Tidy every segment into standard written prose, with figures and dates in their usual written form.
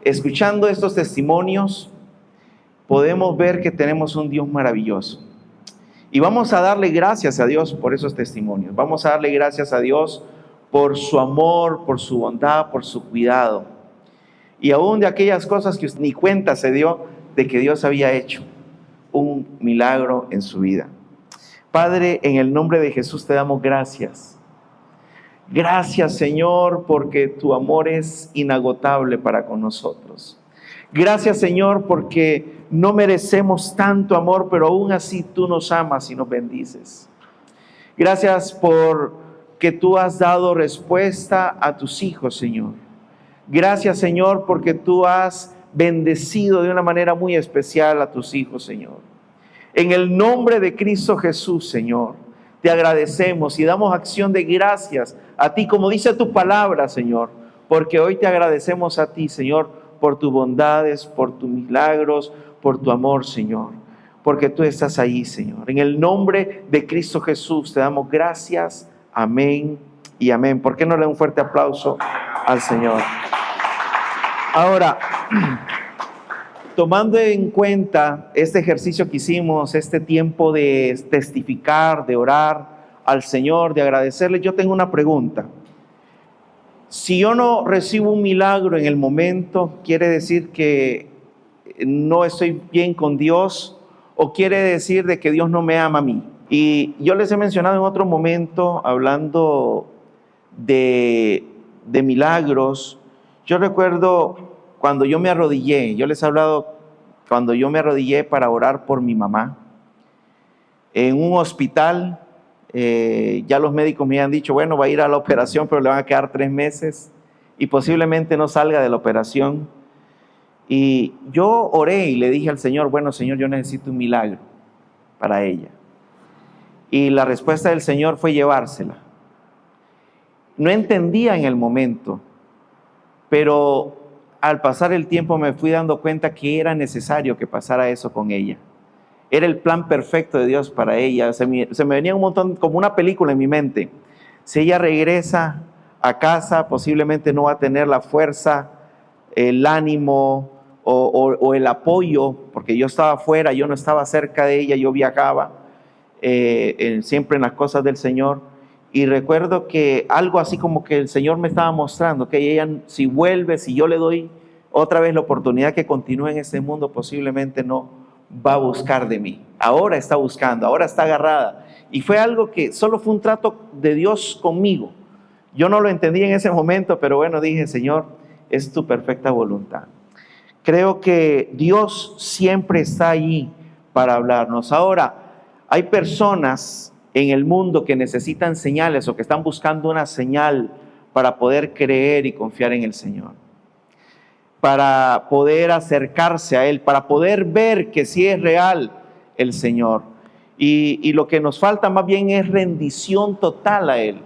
escuchando estos testimonios, podemos ver que tenemos un Dios maravilloso. Y vamos a darle gracias a Dios por esos testimonios. Vamos a darle gracias a Dios por su amor, por su bondad, por su cuidado. Y aún de aquellas cosas que ni cuenta se dio de que Dios había hecho un milagro en su vida. Padre, en el nombre de Jesús te damos gracias. Gracias, Señor, porque tu amor es inagotable para con nosotros. Gracias, Señor, porque no merecemos tanto amor, pero aún así tú nos amas y nos bendices. Gracias por que tú has dado respuesta a tus hijos, Señor. Gracias, Señor, porque tú has bendecido de una manera muy especial a tus hijos, Señor. En el nombre de Cristo Jesús, Señor, te agradecemos y damos acción de gracias a ti, como dice tu palabra, Señor, porque hoy te agradecemos a ti, Señor, por tus bondades, por tus milagros, por tu amor, Señor, porque tú estás ahí, Señor. En el nombre de Cristo Jesús te damos gracias, amén y amén. ¿Por qué no le da un fuerte aplauso al Señor? Ahora, tomando en cuenta este ejercicio que hicimos, este tiempo de testificar, de orar al Señor, de agradecerle, yo tengo una pregunta. Si yo no recibo un milagro en el momento, ¿quiere decir que no estoy bien con Dios? ¿O quiere decir de que Dios no me ama a mí? Y yo les he mencionado en otro momento, hablando de milagros, yo recuerdo cuando yo me arrodillé, yo les he hablado cuando yo me arrodillé para orar por mi mamá en un hospital. Ya los médicos me han dicho, bueno, va a ir a la operación, pero le van a quedar 3 meses y posiblemente no salga de la operación. Y yo oré y le dije al Señor, bueno, Señor, yo necesito un milagro para ella. Y la respuesta del Señor fue llevársela. No entendía en el momento, pero al pasar el tiempo me fui dando cuenta que era necesario que pasara eso con ella. Era el plan perfecto de Dios para ella. Se me venía un montón, como una película en mi mente. Si ella regresa a casa, posiblemente no va a tener la fuerza, el ánimo o el apoyo, porque yo estaba afuera, yo no estaba cerca de ella, yo viajaba siempre en las cosas del Señor. Y recuerdo que algo así como que el Señor me estaba mostrando, que ella, si vuelve, si yo le doy otra vez la oportunidad que continúe en este mundo, posiblemente no va a buscar de mí. Ahora está buscando, ahora está agarrada. Y fue algo que solo fue un trato de Dios conmigo. Yo no lo entendí en ese momento, pero bueno, dije, Señor, es tu perfecta voluntad. Creo que Dios siempre está allí para hablarnos. Ahora, hay personas en el mundo que necesitan señales o que están buscando una señal para poder creer y confiar en el Señor, para poder acercarse a Él, para poder ver que sí es real el Señor. Y lo que nos falta más bien es rendición total a Él.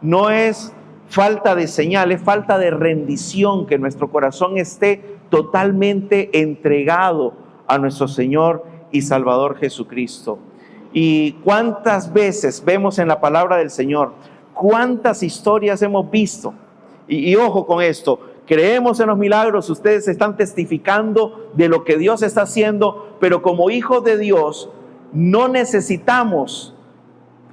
No es falta de señal, es falta de rendición, que nuestro corazón esté totalmente entregado a nuestro Señor y Salvador Jesucristo. Y cuántas veces vemos en la palabra del Señor, cuántas historias hemos visto. Y ojo con esto, creemos en los milagros, ustedes están testificando de lo que Dios está haciendo, pero como hijos de Dios no necesitamos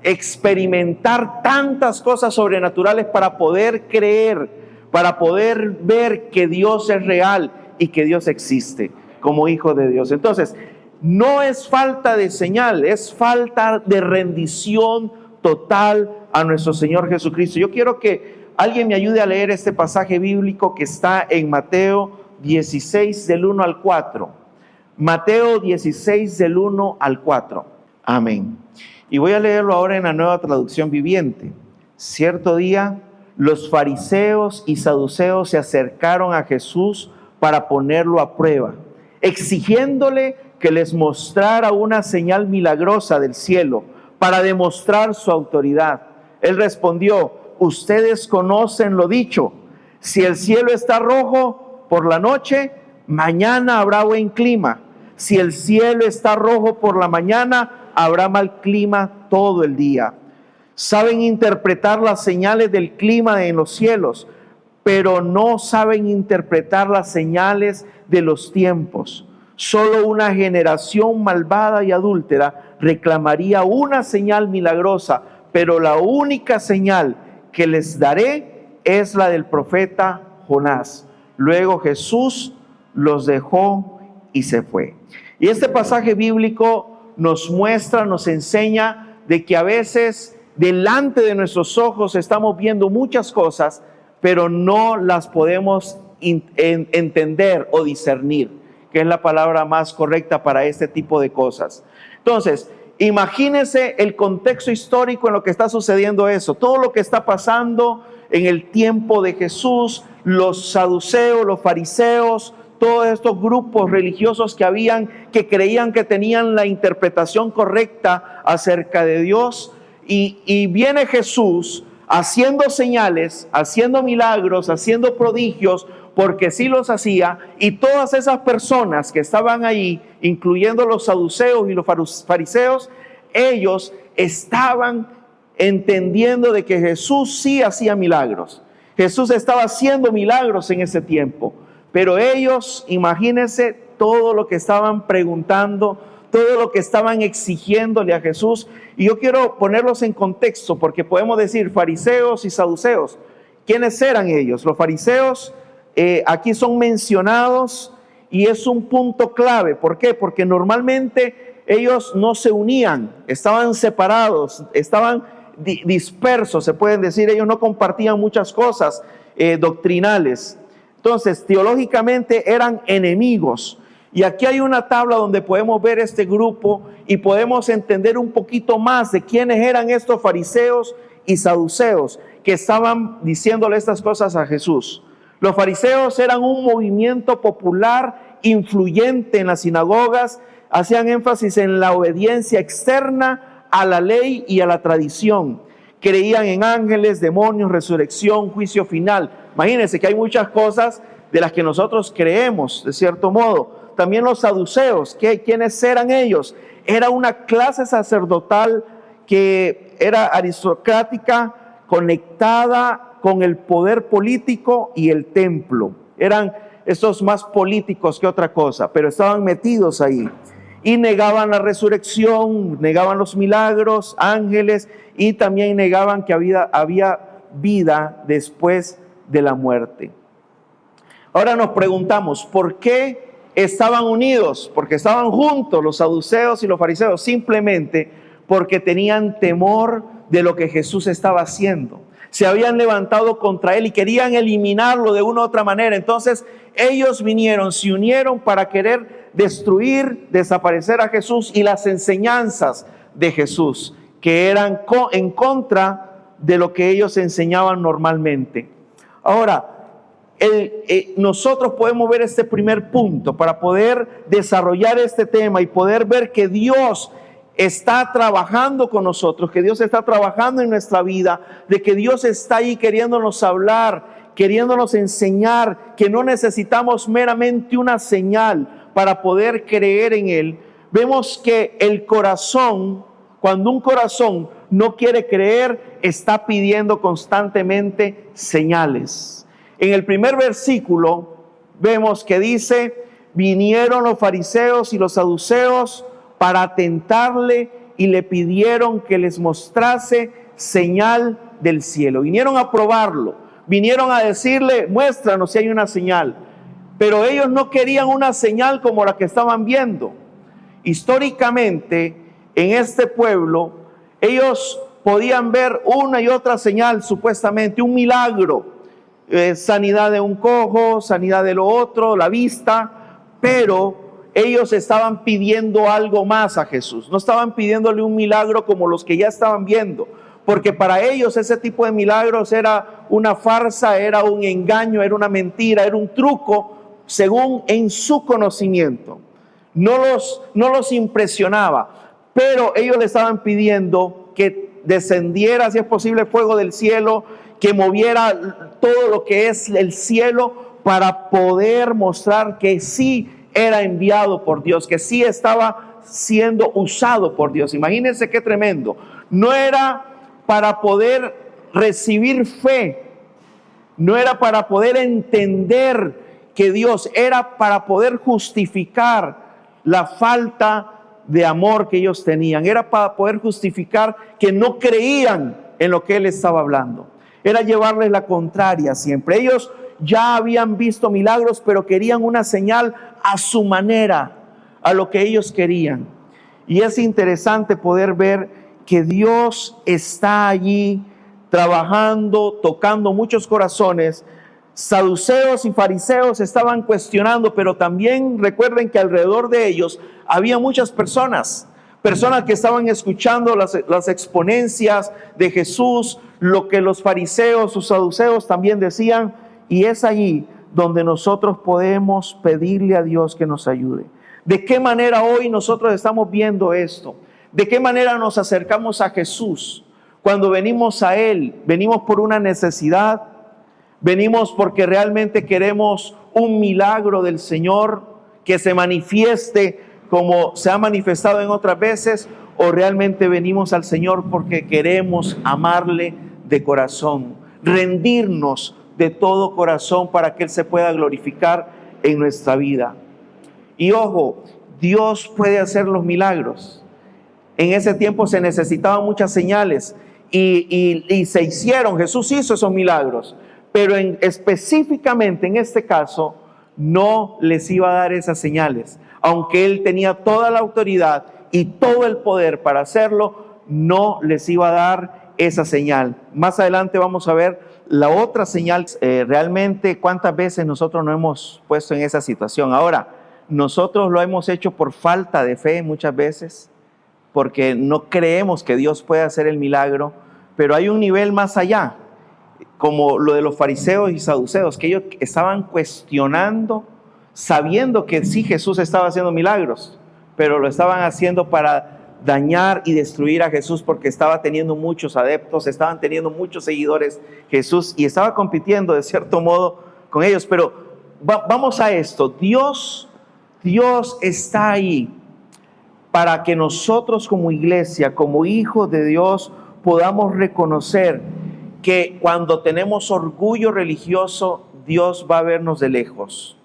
experimentar tantas cosas sobrenaturales para poder creer, para poder ver que Dios es real y que Dios existe como hijos de Dios. Entonces, no es falta de señal, es falta de rendición total a nuestro Señor Jesucristo. Yo quiero que alguien me ayude a leer este pasaje bíblico que está en Mateo 16 del 1 al 4. Mateo 16 del 1 al 4. Amén. Y voy a leerlo ahora en la Nueva Traducción Viviente. Cierto día, los fariseos y saduceos se acercaron a Jesús para ponerlo a prueba, exigiéndole que les mostrara una señal milagrosa del cielo para demostrar su autoridad. Él respondió: ustedes conocen lo dicho, si el cielo está rojo por la noche, mañana habrá buen clima. Si el cielo está rojo por la mañana, habrá mal clima todo el día. Saben interpretar las señales del clima en los cielos, pero no saben interpretar las señales de los tiempos. Solo una generación malvada y adúltera reclamaría una señal milagrosa, pero la única señal que les daré es la del profeta Jonás. Luego Jesús los dejó y se fue. Y este pasaje bíblico nos muestra, nos enseña de que a veces delante de nuestros ojos estamos viendo muchas cosas, pero no las podemos entender o discernir, que es la palabra más correcta para este tipo de cosas. Entonces, imagínense el contexto histórico en lo que está sucediendo eso, todo lo que está pasando en el tiempo de Jesús, los saduceos, los fariseos, todos estos grupos religiosos que creían que tenían la interpretación correcta acerca de Dios, y viene Jesús haciendo señales, haciendo milagros, haciendo prodigios, porque sí los hacía, y todas esas personas que estaban ahí, incluyendo los saduceos y los fariseos, ellos estaban entendiendo de que Jesús sí hacía milagros. Jesús estaba haciendo milagros en ese tiempo, pero ellos, imagínense todo lo que estaban preguntando, todo lo que estaban exigiéndole a Jesús. Y yo quiero ponerlos en contexto, porque podemos decir fariseos y saduceos. ¿Quiénes eran ellos? Los fariseos aquí son mencionados y es un punto clave. ¿Por qué? Porque normalmente ellos no se unían, estaban separados, estaban dispersos, se pueden decir. Ellos no compartían muchas cosas doctrinales. Entonces, teológicamente eran enemigos. Y aquí hay una tabla donde podemos ver este grupo y podemos entender un poquito más de quiénes eran estos fariseos y saduceos que estaban diciéndole estas cosas a Jesús. Los fariseos eran un movimiento popular influyente en las sinagogas, hacían énfasis en la obediencia externa a la ley y a la tradición. Creían en ángeles, demonios, resurrección, juicio final. Imagínense que hay muchas cosas de las que nosotros creemos, de cierto modo. También los saduceos, ¿quiénes eran ellos? Era una clase sacerdotal que era aristocrática, conectada con el poder político y el templo. Eran estos más políticos que otra cosa, pero estaban metidos ahí. Y negaban la resurrección, negaban los milagros, ángeles, y también negaban que había vida después de la muerte. Ahora nos preguntamos, ¿por qué estaban unidos? Porque estaban juntos los saduceos y los fariseos, simplemente porque tenían temor de lo que Jesús estaba haciendo. Se habían levantado contra él y querían eliminarlo de una u otra manera. Entonces ellos vinieron, se unieron para querer destruir, desaparecer a Jesús y las enseñanzas de Jesús, que eran en contra de lo que ellos enseñaban normalmente. Ahora, nosotros podemos ver este primer punto para poder desarrollar este tema y poder ver que Dios está trabajando con nosotros, que Dios está trabajando en nuestra vida, de que Dios está ahí queriéndonos hablar, queriéndonos enseñar, que no necesitamos meramente una señal para poder creer en Él. Vemos que el corazón, cuando un corazón no quiere creer, está pidiendo constantemente señales. En el primer versículo vemos que dice: vinieron los fariseos y los saduceos para tentarle y le pidieron que les mostrase señal del cielo. Vinieron a probarlo, vinieron a decirle: muéstranos si hay una señal. Pero ellos no querían una señal como la que estaban viendo. Históricamente, en este pueblo, ellos podían ver una y otra señal, supuestamente un milagro, sanidad de un cojo, sanidad de lo otro, la vista, pero ellos estaban pidiendo algo más a Jesús. No estaban pidiéndole un milagro como los que ya estaban viendo, porque para ellos ese tipo de milagros era una farsa, era un engaño, era una mentira, era un truco, según en su conocimiento. No los impresionaba, pero ellos le estaban pidiendo que descendiera, si es posible, fuego del cielo, que moviera todo lo que es el cielo para poder mostrar que sí era enviado por Dios, que sí estaba siendo usado por Dios. Imagínense qué tremendo. No era para poder recibir fe, no era para poder entender que Dios, era para poder justificar la falta de amor que ellos tenían, era para poder justificar que no creían en lo que Él estaba hablando, era llevarles la contraria siempre. Ellos ya habían visto milagros, pero querían una señal a su manera, a lo que ellos querían. Y es interesante poder ver que Dios está allí trabajando, tocando muchos corazones. Saduceos y fariseos estaban cuestionando, pero también recuerden que alrededor de ellos había muchas personas que estaban escuchando las exponencias de Jesús, lo que los fariseos, sus saduceos también decían, y es allí donde nosotros podemos pedirle a Dios que nos ayude. ¿De qué manera hoy nosotros estamos viendo esto? ¿De qué manera nos acercamos a Jesús? Cuando venimos a Él, venimos por una necesidad, venimos porque realmente queremos un milagro del Señor que se manifieste como se ha manifestado en otras veces, o realmente venimos al Señor porque queremos amarle de corazón, rendirnos de todo corazón para que Él se pueda glorificar en nuestra vida. Y ojo, Dios puede hacer los milagros. En ese tiempo se necesitaban muchas señales y se hicieron. Jesús hizo esos milagros, pero específicamente en este caso no les iba a dar esas señales. Aunque Él tenía toda la autoridad y todo el poder para hacerlo, no les iba a dar esa señal. Más adelante vamos a ver la otra señal. Realmente cuántas veces nosotros nos hemos puesto en esa situación. Ahora, nosotros lo hemos hecho por falta de fe muchas veces, porque no creemos que Dios pueda hacer el milagro, pero hay un nivel más allá, como lo de los fariseos y saduceos, que ellos estaban cuestionando, sabiendo que sí Jesús estaba haciendo milagros, pero lo estaban haciendo para dañar y destruir a Jesús, porque estaba teniendo muchos adeptos, estaban teniendo muchos seguidores Jesús, y estaba compitiendo de cierto modo con ellos. Pero vamos a esto, Dios está ahí para que nosotros como iglesia, como hijos de Dios, podamos reconocer que cuando tenemos orgullo religioso, Dios va a vernos de lejos.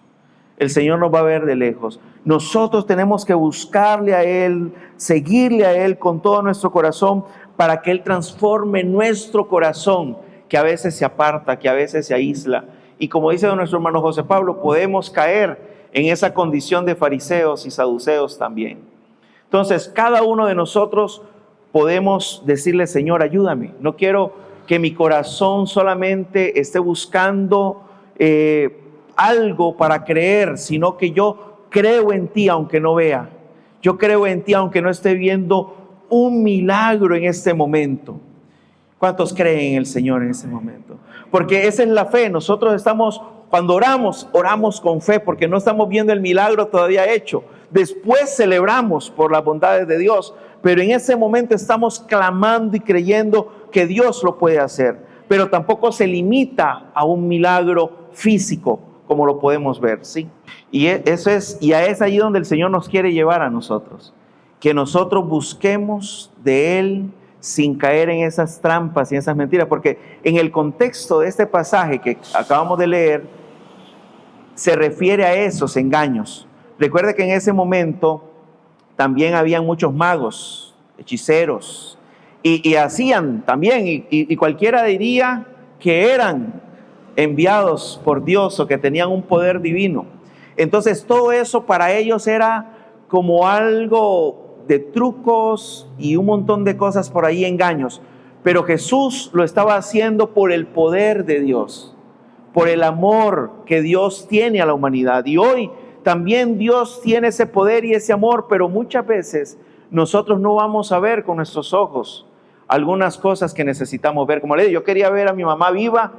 El Señor nos va a ver de lejos. Nosotros tenemos que buscarle a Él, seguirle a Él con todo nuestro corazón, para que Él transforme nuestro corazón, que a veces se aparta, que a veces se aísla. Y como dice nuestro hermano José Pablo, podemos caer en esa condición de fariseos y saduceos también. Entonces, cada uno de nosotros podemos decirle: Señor, ayúdame. No quiero que mi corazón solamente esté buscando algo para creer, sino que yo creo en ti aunque no vea. Yo creo en ti aunque no esté viendo un milagro en este momento. ¿Cuántos creen en el Señor en este momento? Porque esa es la fe. Nosotros estamos, cuando oramos con fe, porque no estamos viendo el milagro todavía hecho. Después celebramos por las bondades de Dios, pero en ese momento estamos clamando y creyendo que Dios lo puede hacer. Pero tampoco se limita a un milagro físico, como lo podemos ver, ¿sí? Y es allí donde el Señor nos quiere llevar a nosotros, que nosotros busquemos de Él sin caer en esas trampas y esas mentiras, porque en el contexto de este pasaje que acabamos de leer, se refiere a esos engaños. Recuerde que en ese momento también habían muchos magos, hechiceros, y hacían también, y cualquiera diría que eran enviados por Dios o que tenían un poder divino. Entonces todo eso para ellos era como algo de trucos y un montón de cosas por ahí, engaños. Pero Jesús lo estaba haciendo por el poder de Dios, por el amor que Dios tiene a la humanidad. Y hoy también Dios tiene ese poder y ese amor, pero muchas veces nosotros no vamos a ver con nuestros ojos algunas cosas que necesitamos ver. Como le digo, yo quería ver a mi mamá viva,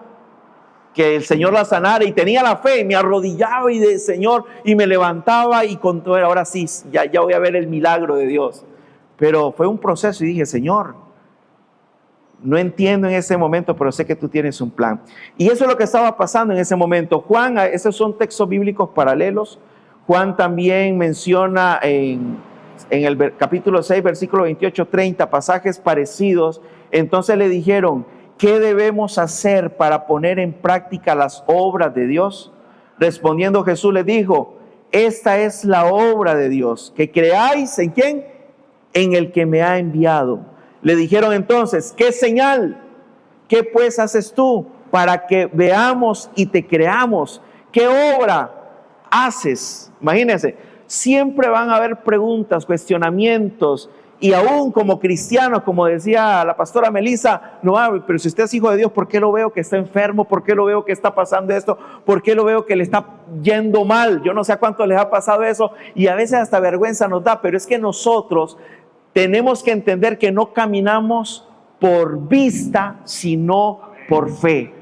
que el Señor la sanara, y tenía la fe, y me arrodillaba y de Señor, y me levantaba, y con todo, ahora sí, ya voy a ver el milagro de Dios. Pero fue un proceso y dije: Señor, no entiendo en ese momento, pero sé que tú tienes un plan. Y eso es lo que estaba pasando en ese momento. Juan, esos son textos bíblicos paralelos. Juan también menciona en el capítulo 6, versículo 28-30, pasajes parecidos. Entonces le dijeron: ¿qué debemos hacer para poner en práctica las obras de Dios? Respondiendo Jesús les dijo, esta es la obra de Dios, que creáis ¿en quién? En el que me ha enviado. Le dijeron entonces, ¿qué señal? ¿Qué pues haces tú para que veamos y te creamos? ¿Qué obra haces? Imagínense, siempre van a haber preguntas, cuestionamientos, y aún como cristianos, como decía la pastora Melissa, no, pero si usted es hijo de Dios, ¿por qué lo veo que está enfermo? ¿Por qué lo veo que está pasando esto? ¿Por qué lo veo que le está yendo mal? Yo no sé a cuánto les ha pasado eso, y a veces hasta vergüenza nos da, pero es que nosotros tenemos que entender que no caminamos por vista, sino por fe.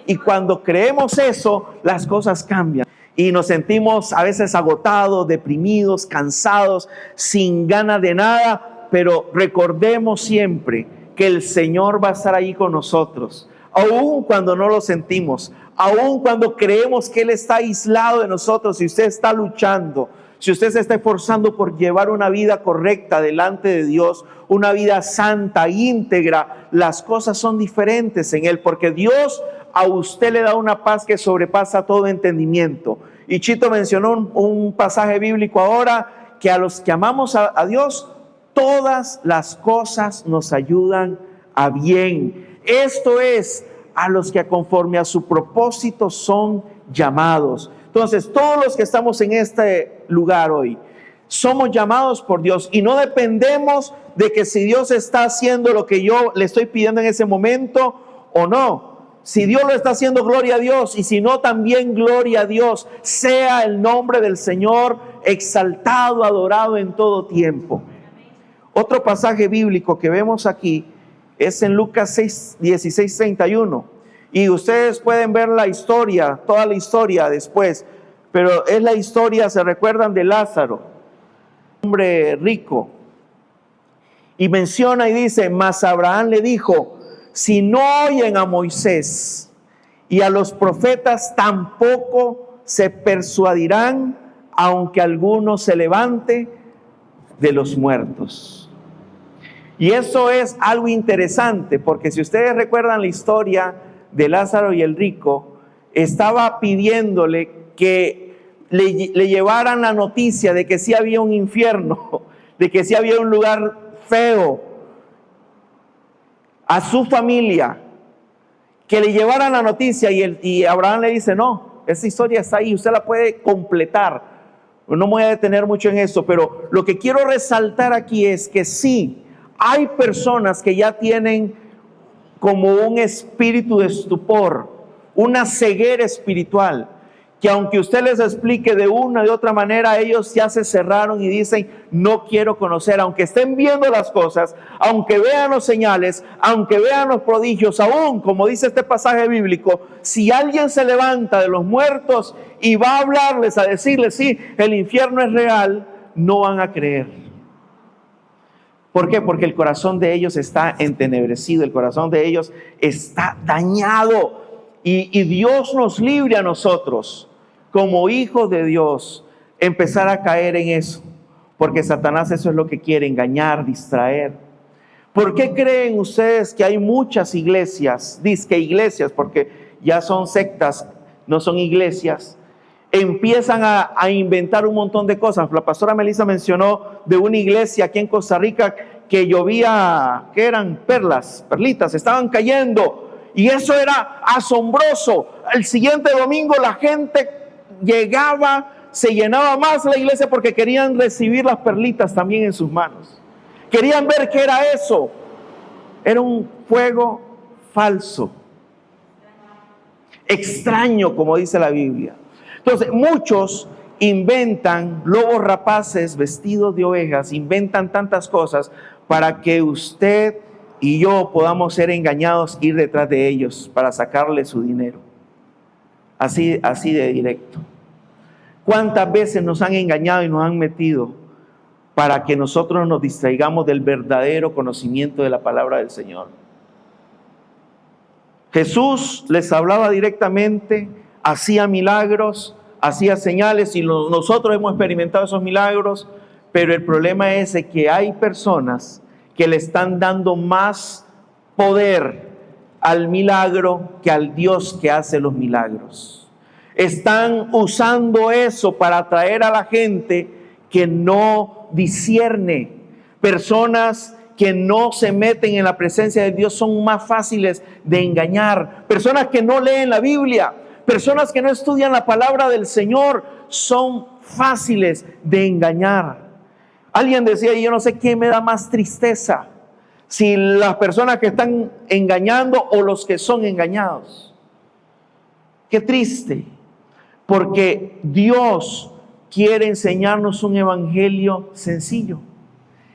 Y cuando creemos eso, las cosas cambian. Y nos sentimos a veces agotados, deprimidos, cansados, sin ganas de nada. Pero recordemos siempre que el Señor va a estar ahí con nosotros. Aún cuando no lo sentimos. Aún cuando creemos que Él está aislado de nosotros. Si usted está luchando, si usted se está esforzando por llevar una vida correcta delante de Dios, una vida santa, íntegra, las cosas son diferentes en Él, porque Dios a usted le da una paz que sobrepasa todo entendimiento. Y Chito mencionó un pasaje bíblico ahora, que a los que amamos a Dios, todas las cosas nos ayudan a bien. Esto es, a los que conforme a su propósito son llamados. Entonces, todos los que estamos en este lugar hoy, somos llamados por Dios y no dependemos de que si Dios está haciendo lo que yo le estoy pidiendo en ese momento o no. Si Dios lo está haciendo, gloria a Dios, y si no, también gloria a Dios. Sea el nombre del Señor exaltado, adorado en todo tiempo. Otro pasaje bíblico que vemos aquí es en Lucas 16:31. Y ustedes pueden ver la historia, toda la historia después, pero es la historia, se recuerdan, de Lázaro, un hombre rico. Y menciona y dice, mas Abraham le dijo, si no oyen a Moisés y a los profetas, tampoco se persuadirán, aunque alguno se levante de los muertos. Y eso es algo interesante, porque si ustedes recuerdan la historia de Lázaro y el rico, estaba pidiéndole que le llevaran la noticia de que sí había un infierno, de que sí había un lugar feo, a su familia, que le llevaran la noticia, y Abraham le dice, no, esa historia está ahí, usted la puede completar, no me voy a detener mucho en eso, pero lo que quiero resaltar aquí es que sí, hay personas que ya tienen como un espíritu de estupor, una ceguera espiritual, que aunque usted les explique de una de otra manera, ellos ya se cerraron y dicen, no quiero conocer, aunque estén viendo las cosas, aunque vean los señales, aunque vean los prodigios, aún, como dice este pasaje bíblico, si alguien se levanta de los muertos y va a hablarles, a decirles, sí, el infierno es real, no van a creer. ¿Por qué? Porque el corazón de ellos está entenebrecido, el corazón de ellos está dañado. Y Dios nos libre a nosotros, como hijos de Dios, empezar a caer en eso. Porque Satanás eso es lo que quiere, engañar, distraer. ¿Por qué creen ustedes que hay muchas iglesias, dizque iglesias, porque ya son sectas, no son iglesias, empiezan a inventar un montón de cosas? La pastora Melissa mencionó de una iglesia aquí en Costa Rica que llovía, que eran perlitas, estaban cayendo. Y eso era asombroso. El siguiente domingo la gente llegaba, se llenaba más la iglesia porque querían recibir las perlitas también en sus manos. Querían ver qué era eso. Era un fuego falso, extraño, como dice la Biblia. Entonces, muchos inventan lobos rapaces vestidos de ovejas, inventan tantas cosas para que usted y yo podamos ser engañados, ir detrás de ellos para sacarle su dinero. Así de directo. ¿Cuántas veces nos han engañado y nos han metido para que nosotros nos distraigamos del verdadero conocimiento de la palabra del Señor? Jesús les hablaba directamente, hacía milagros, hacía señales, y nosotros hemos experimentado esos milagros, pero el problema es que hay personas que le están dando más poder al milagro que al Dios que hace los milagros. Están usando eso para atraer a la gente que no discierne. Personas que no se meten en la presencia de Dios son más fáciles de engañar. Personas que no leen la Biblia, personas que no estudian la palabra del Señor, son fáciles de engañar. Alguien decía, y yo no sé quién me da más tristeza, si las personas que están engañando o los que son engañados. Qué triste, porque Dios quiere enseñarnos un evangelio sencillo.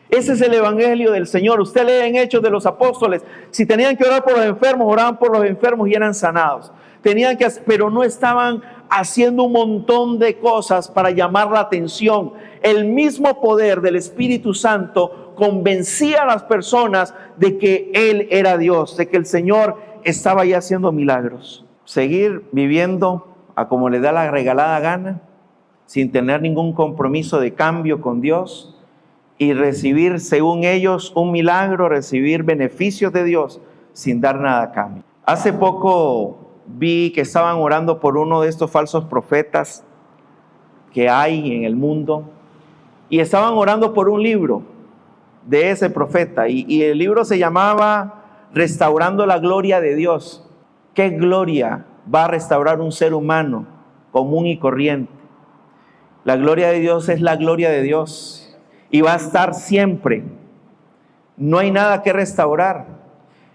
Ese es el evangelio del Señor. Usted lee en Hechos de los Apóstoles, si tenían que orar por los enfermos, oraban por los enfermos y eran sanados. Pero no estaban haciendo un montón de cosas para llamar la atención. El mismo poder del Espíritu Santo convencía a las personas de que Él era Dios, de que el Señor estaba ya haciendo milagros. Seguir viviendo a como le da la regalada gana, sin tener ningún compromiso de cambio con Dios y recibir, según ellos, un milagro, recibir beneficios de Dios sin dar nada a cambio. Hace poco vi que estaban orando por uno de estos falsos profetas que hay en el mundo y estaban orando por un libro de ese profeta y el libro se llamaba Restaurando la Gloria de Dios. ¿Qué gloria va a restaurar un ser humano común y corriente? La gloria de Dios es la gloria de Dios y va a estar siempre. No hay nada que restaurar.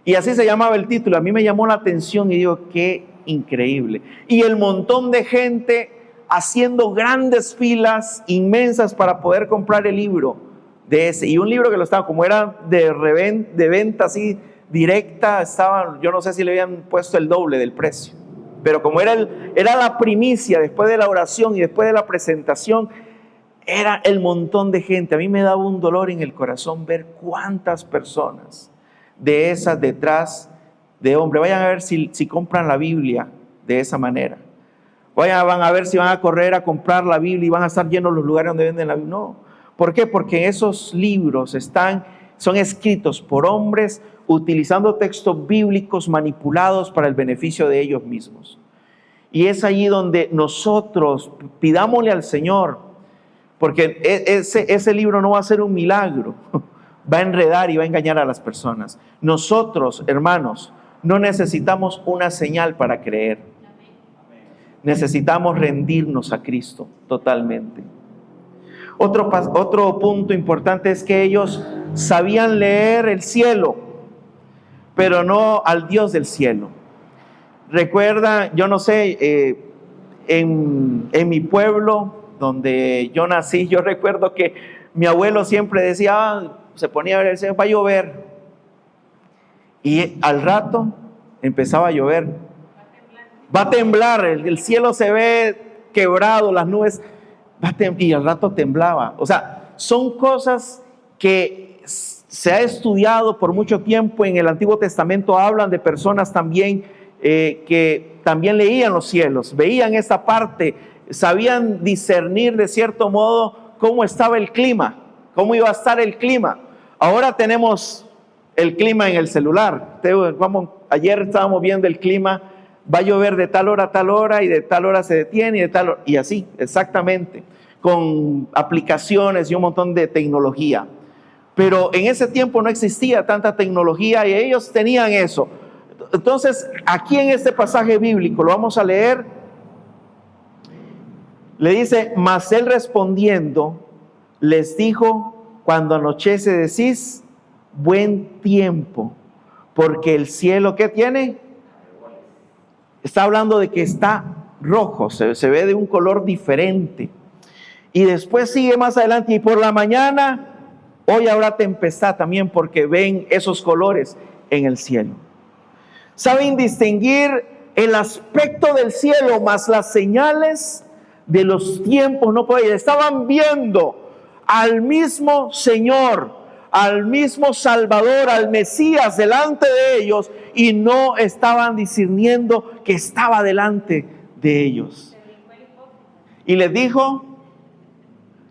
Y así se llamaba el título. A mí me llamó la atención y digo, qué increíble. Y el montón de gente haciendo grandes filas inmensas para poder comprar el libro de ese. Y un libro que lo estaba, como era de venta así directa, estaba, yo no sé si le habían puesto el doble del precio. Pero como era la primicia después de la oración y después de la presentación, era el montón de gente. A mí me daba un dolor en el corazón ver cuántas personas de esas detrás de hombre. Vayan a ver si compran la Biblia de esa manera. Van a ver si van a correr a comprar la Biblia y van a estar llenos los lugares donde venden la Biblia. No. ¿Por qué? Porque esos libros son escritos por hombres utilizando textos bíblicos manipulados para el beneficio de ellos mismos. Y es allí donde nosotros pidámosle al Señor, porque ese libro no va a ser un milagro, va a enredar y va a engañar a las personas. Nosotros, hermanos, no necesitamos una señal para creer. Necesitamos rendirnos a Cristo totalmente. Otro punto importante es que ellos sabían leer el cielo, pero no al Dios del cielo. Recuerda, yo no sé, en mi pueblo donde yo nací, yo recuerdo que mi abuelo siempre decía, se ponía a ver el cielo, va a llover. Y al rato empezaba a llover. Va a temblar, el cielo se ve quebrado, las nubes, y al rato temblaba. O sea, son cosas que se ha estudiado por mucho tiempo. En el Antiguo Testamento hablan de personas también que también leían los cielos, veían esta parte, sabían discernir de cierto modo cómo estaba el clima, cómo iba a estar el clima. Ahora tenemos el clima en el celular. Ayer estábamos viendo el clima, va a llover de tal hora a tal hora y de tal hora se detiene y de tal hora, y así, exactamente, con aplicaciones y un montón de tecnología. Pero en ese tiempo no existía tanta tecnología y ellos tenían eso. Entonces, aquí en este pasaje bíblico, lo vamos a leer, le dice, mas él respondiendo, les dijo, cuando anochece decís, buen tiempo, porque el cielo, ¿qué tiene? Está hablando de que está rojo, se ve de un color diferente. Y después sigue más adelante, y por la mañana, hoy habrá tempestad también, porque ven esos colores en el cielo. Saben distinguir el aspecto del cielo, más las señales de los tiempos no pueden. Estaban viendo al mismo Señor, al mismo Salvador, al Mesías delante de ellos, y no estaban discerniendo que estaba delante de ellos. Y les dijo,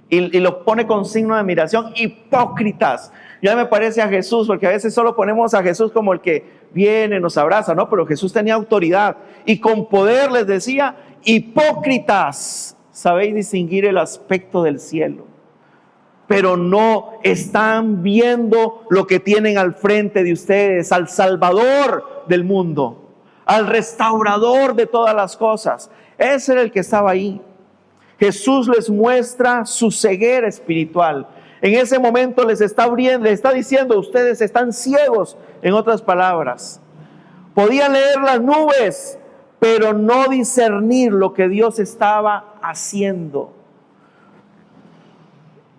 y lo pone con signo de admiración, hipócritas. Ya me parece a Jesús, porque a veces solo ponemos a Jesús como el que viene, nos abraza, no, pero Jesús tenía autoridad y con poder les decía: hipócritas, sabéis distinguir el aspecto del cielo, pero no están viendo lo que tienen al frente de ustedes, al Salvador del mundo, al restaurador de todas las cosas. Ese era el que estaba ahí. Jesús les muestra su ceguera espiritual. En ese momento les está abriendo, les está diciendo: ustedes están ciegos. En otras palabras, podían leer las nubes, pero no discernir lo que Dios estaba haciendo.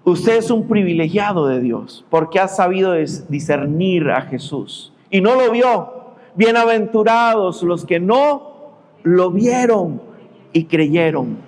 Usted es un privilegiado de Dios porque ha sabido discernir a Jesús y no lo vio. Bienaventurados los que no lo vieron y creyeron.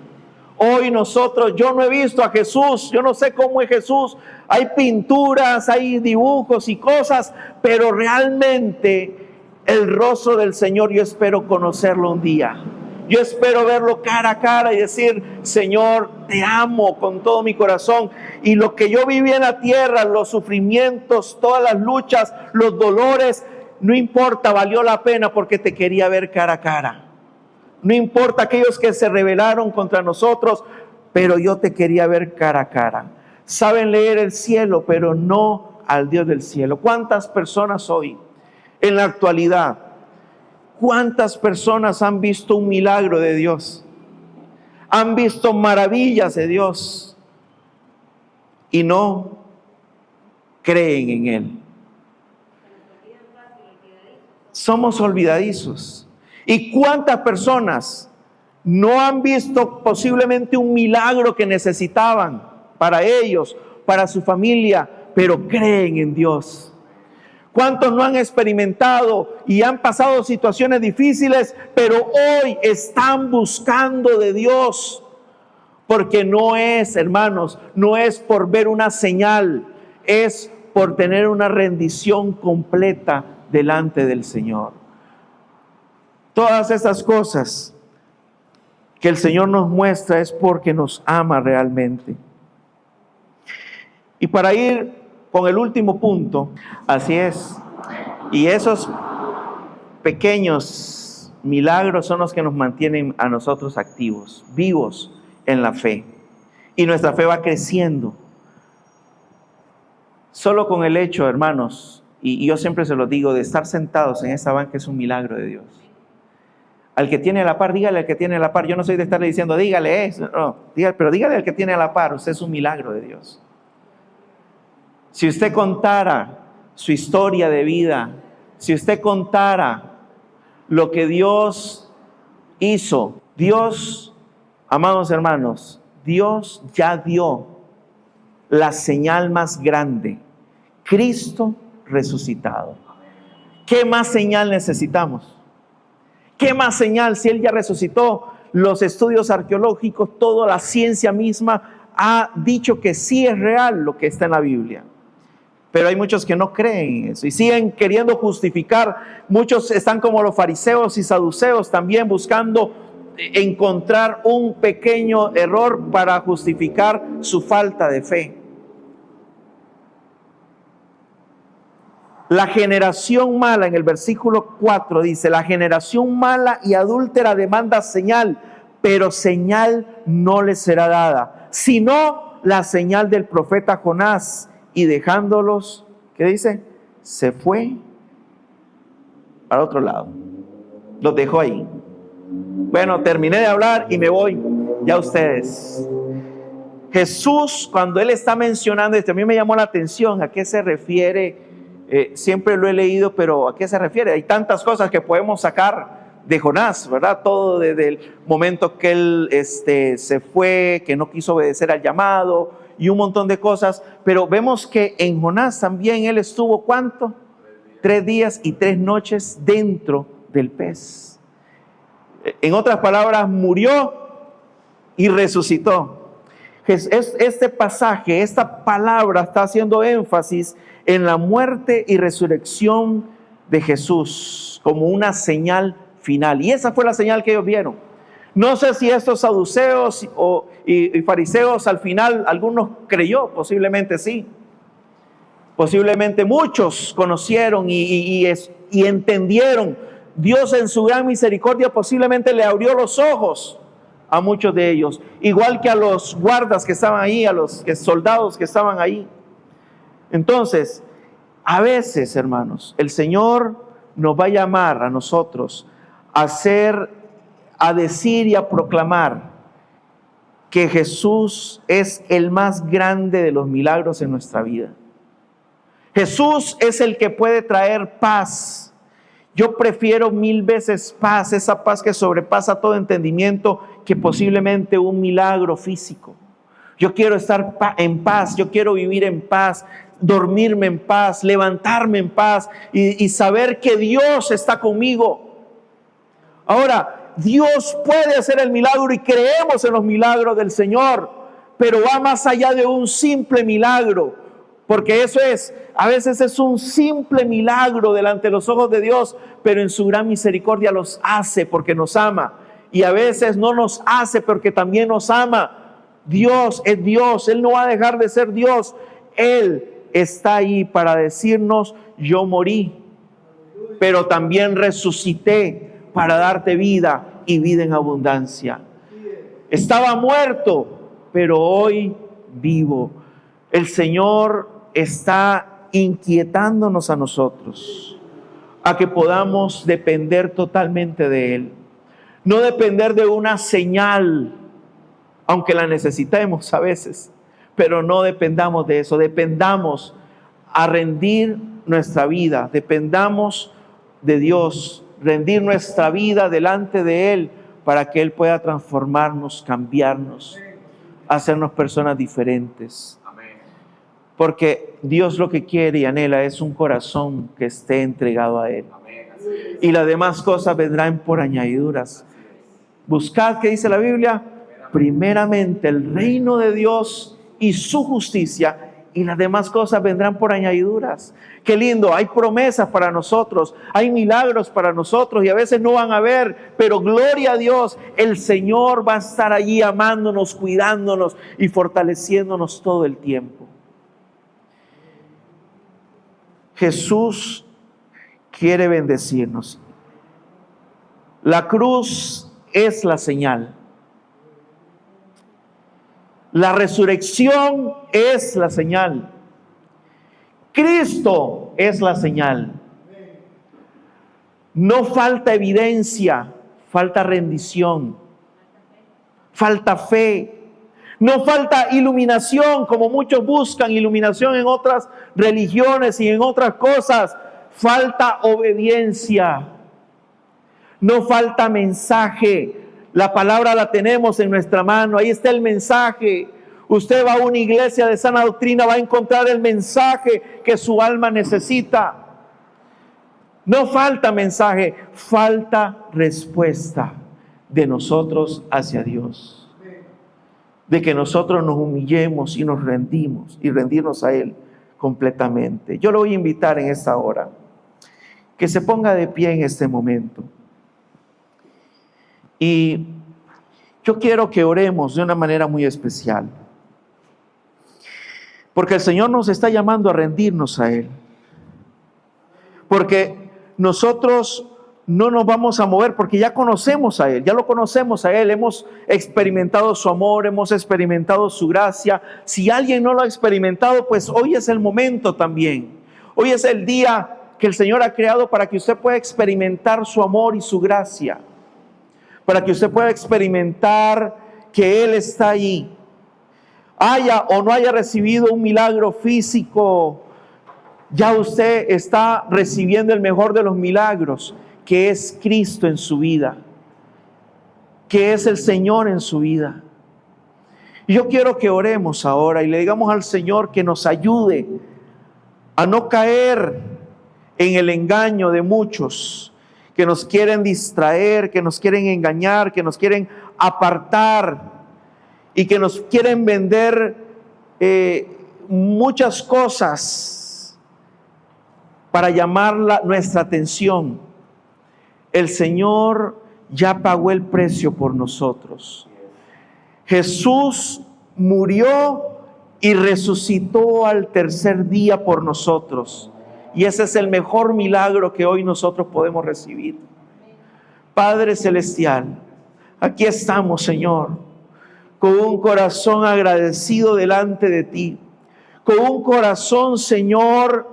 Hoy nosotros, yo no he visto a Jesús, yo no sé cómo es Jesús. Hay pinturas, hay dibujos y cosas, pero realmente el rostro del Señor yo espero conocerlo un día. Yo espero verlo cara a cara y decir: Señor, te amo con todo mi corazón. Y lo que yo viví en la tierra, los sufrimientos, todas las luchas, los dolores, no importa, valió la pena porque te quería ver cara a cara. No importa aquellos que se rebelaron contra nosotros, pero yo te quería ver cara a cara. Saben leer el cielo, pero no al Dios del cielo. ¿Cuántas personas hoy, en la actualidad, cuántas personas han visto un milagro de Dios? Han visto maravillas de Dios y no creen en Él. Somos olvidadizos. ¿Y cuántas personas no han visto posiblemente un milagro que necesitaban para ellos, para su familia, pero creen en Dios? ¿Cuántos no han experimentado y han pasado situaciones difíciles, pero hoy están buscando de Dios? Porque no es, hermanos, no es por ver una señal, es por tener una rendición completa delante del Señor. Todas esas cosas que el Señor nos muestra es porque nos ama realmente. Y para ir con el último punto, así es. Y esos pequeños milagros son los que nos mantienen a nosotros activos, vivos en la fe. Y nuestra fe va creciendo. Solo con el hecho, hermanos, y yo siempre se lo digo, de estar sentados en esa banca es un milagro de Dios. Al que tiene a la par, dígale al que tiene a la par. Yo no soy de estarle diciendo: dígale eso, no, pero dígale al que tiene a la par, usted es un milagro de Dios. Si usted contara su historia de vida, si usted contara lo que Dios hizo, Dios, amados hermanos, Dios ya dio la señal más grande: Cristo resucitado. ¿Qué más señal necesitamos? ¿Qué más señal si Él ya resucitó? Los estudios arqueológicos, toda la ciencia misma ha dicho que sí es real lo que está en la Biblia. Pero hay muchos que no creen en eso y siguen queriendo justificar. Muchos están como los fariseos y saduceos también, buscando encontrar un pequeño error para justificar su falta de fe. La generación mala, en el versículo 4 dice: la generación mala y adúltera demanda señal, pero señal no les será dada, sino la señal del profeta Jonás. Y dejándolos, ¿qué dice? Se fue al otro lado. Los dejó ahí. Bueno, terminé de hablar y me voy. Ya ustedes. Jesús, cuando Él está mencionando esto, a mí me llamó la atención. ¿A qué se refiere? Siempre lo he leído, pero ¿a qué se refiere? Hay tantas cosas que podemos sacar de Jonás, ¿verdad? Todo desde el momento que él se fue, que no quiso obedecer al llamado y un montón de cosas. Pero vemos que en Jonás también él estuvo, ¿cuánto? 3 días y 3 noches dentro del pez. En otras palabras, murió y resucitó. Este pasaje, esta palabra está haciendo énfasis en la muerte y resurrección de Jesús como una señal final. Y esa fue la señal que ellos vieron. No sé si estos saduceos y fariseos al final, algunos creyó, posiblemente sí. Posiblemente muchos conocieron y entendieron. Dios en su gran misericordia posiblemente le abrió los ojos a muchos de ellos, igual que a los guardas que estaban ahí, a los soldados que estaban ahí. Entonces, a veces, hermanos, el Señor nos va a llamar a nosotros a decir y a proclamar que Jesús es el más grande de los milagros en nuestra vida. Jesús es el que puede traer paz. Yo prefiero 1000 veces paz, esa paz que sobrepasa todo entendimiento, que posiblemente un milagro físico. Yo quiero estar en paz, yo quiero vivir en paz, dormirme en paz, levantarme en paz y saber que Dios está conmigo. Ahora, Dios puede hacer el milagro y creemos en los milagros del Señor, pero va más allá de un simple milagro, porque a veces es un simple milagro delante de los ojos de Dios, pero en su gran misericordia los hace porque nos ama, y a veces no nos hace porque también nos ama. Dios es Dios, Él no va a dejar de ser Dios. Él está ahí para decirnos: yo morí, pero también resucité para darte vida y vida en abundancia. Estaba muerto, pero hoy vivo. El Señor está inquietándonos a nosotros a que podamos depender totalmente de Él. No depender de una señal, aunque la necesitemos a veces, pero no dependamos de eso. Dependamos a rendir nuestra vida, dependamos de Dios, rendir nuestra vida delante de Él para que Él pueda transformarnos, cambiarnos, hacernos personas diferentes. Porque Dios lo que quiere y anhela es un corazón que esté entregado a Él. Y las demás cosas vendrán por añadiduras. Buscad, ¿qué dice la Biblia? Primeramente el reino de Dios y su justicia, y las demás cosas vendrán por añadiduras. Qué lindo, hay promesas para nosotros, hay milagros para nosotros, y a veces no van a ver, pero gloria a Dios, el Señor va a estar allí amándonos, cuidándonos y fortaleciéndonos todo el tiempo. Jesús quiere bendecirnos. La cruz es la señal. La resurrección es la señal. Cristo es la señal. No falta evidencia, falta rendición, falta fe. No falta iluminación, como muchos buscan iluminación en otras religiones y en otras cosas. Falta obediencia. No falta mensaje. La palabra la tenemos en nuestra mano. Ahí está el mensaje. Usted va a una iglesia de sana doctrina, va a encontrar el mensaje que su alma necesita. No falta mensaje, falta respuesta de nosotros hacia Dios. De que nosotros nos humillemos y nos rendimos y rendirnos a Él completamente. Yo lo voy a invitar en esta hora que se ponga de pie en este momento. Y yo quiero que oremos de una manera muy especial. Porque el Señor nos está llamando a rendirnos a Él. Porque nosotros no nos vamos a mover porque ya conocemos a Él, ya lo conocemos a Él, hemos experimentado su amor, hemos experimentado su gracia. Si alguien no lo ha experimentado, pues hoy es el momento también. Hoy es el día que el Señor ha creado para que usted pueda experimentar su amor y su gracia, para que usted pueda experimentar que Él está allí. Haya o no haya recibido un milagro físico, ya usted está recibiendo el mejor de los milagros, que es Cristo en su vida, que es el Señor en su vida. Y yo quiero que oremos ahora y le digamos al Señor que nos ayude a no caer en el engaño de muchos que nos quieren distraer, que nos quieren engañar, que nos quieren apartar y que nos quieren vender muchas cosas para llamar nuestra atención. El Señor ya pagó el precio por nosotros. Jesús murió y resucitó al tercer día por nosotros. Y ese es el mejor milagro que hoy nosotros podemos recibir. Padre Celestial, aquí estamos, Señor, con un corazón agradecido delante de ti, con un corazón, Señor,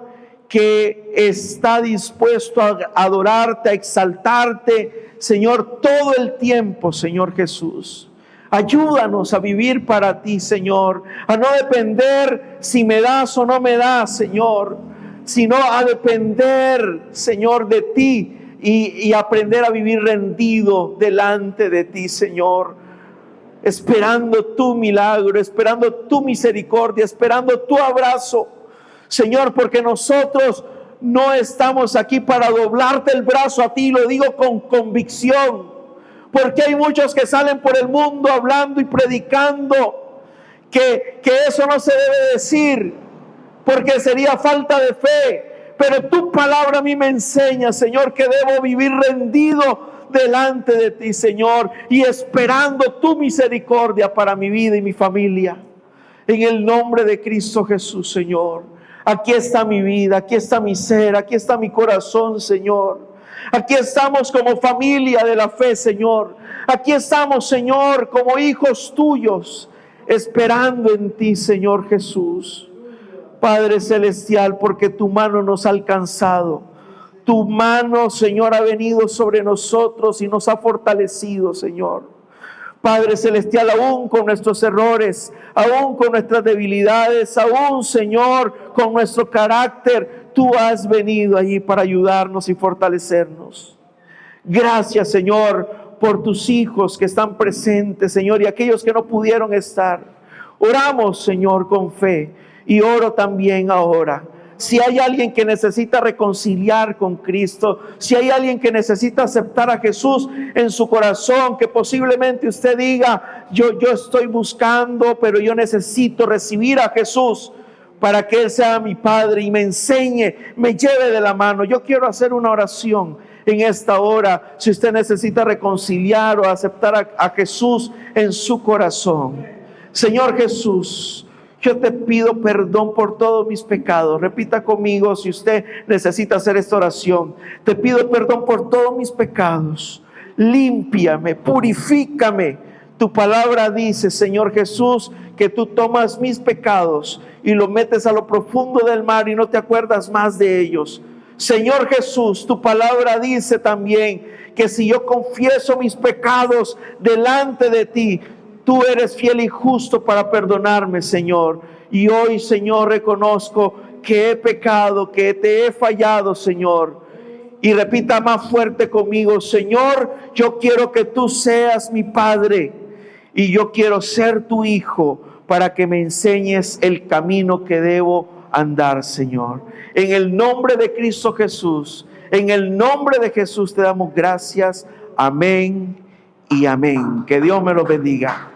que está dispuesto a adorarte, a exaltarte, Señor, todo el tiempo, Señor Jesús. Ayúdanos a vivir para ti, Señor, a no depender si me das o no me das, Señor, sino a depender, Señor, de ti y aprender a vivir rendido delante de ti, Señor, esperando tu milagro, esperando tu misericordia, esperando tu abrazo, Señor, porque nosotros no estamos aquí para doblarte el brazo a ti, lo digo con convicción, porque hay muchos que salen por el mundo hablando y predicando que eso no se debe decir, porque sería falta de fe. Pero tu palabra a mí me enseña, Señor, que debo vivir rendido delante de ti, Señor, y esperando tu misericordia para mi vida y mi familia. En el nombre de Cristo Jesús, Señor. Aquí está mi vida, aquí está mi ser, aquí está mi corazón, Señor. Aquí estamos como familia de la fe, Señor. Aquí estamos, Señor, como hijos tuyos, esperando en ti, Señor Jesús. Padre Celestial, porque tu mano nos ha alcanzado. Tu mano, Señor, ha venido sobre nosotros y nos ha fortalecido, Señor. Padre Celestial, aún con nuestros errores, aún con nuestras debilidades, aún, Señor, con nuestro carácter, tú has venido allí para ayudarnos y fortalecernos. Gracias, Señor, por tus hijos que están presentes, Señor, y aquellos que no pudieron estar. Oramos, Señor, con fe, y oro también ahora. Si hay alguien que necesita reconciliar con Cristo, si hay alguien que necesita aceptar a Jesús en su corazón, que posiblemente usted diga, yo estoy buscando, pero yo necesito recibir a Jesús para que Él sea mi Padre y me enseñe, me lleve de la mano. Yo quiero hacer una oración en esta hora, si usted necesita reconciliar o aceptar a Jesús en su corazón. Señor Jesús, yo te pido perdón por todos mis pecados. Repita conmigo si usted necesita hacer esta oración. Te pido perdón por todos mis pecados. Límpiame, purifícame. Tu palabra dice, Señor Jesús, que tú tomas mis pecados y los metes a lo profundo del mar y no te acuerdas más de ellos. Señor Jesús, tu palabra dice también que si yo confieso mis pecados delante de ti, tú eres fiel y justo para perdonarme, Señor. Y hoy, Señor, reconozco que he pecado, que te he fallado, Señor. Y repita más fuerte conmigo, Señor, yo quiero que tú seas mi Padre y yo quiero ser tu hijo para que me enseñes el camino que debo andar, Señor. En el nombre de Cristo Jesús, en el nombre de Jesús te damos gracias. Amén y amén. Que Dios me los bendiga.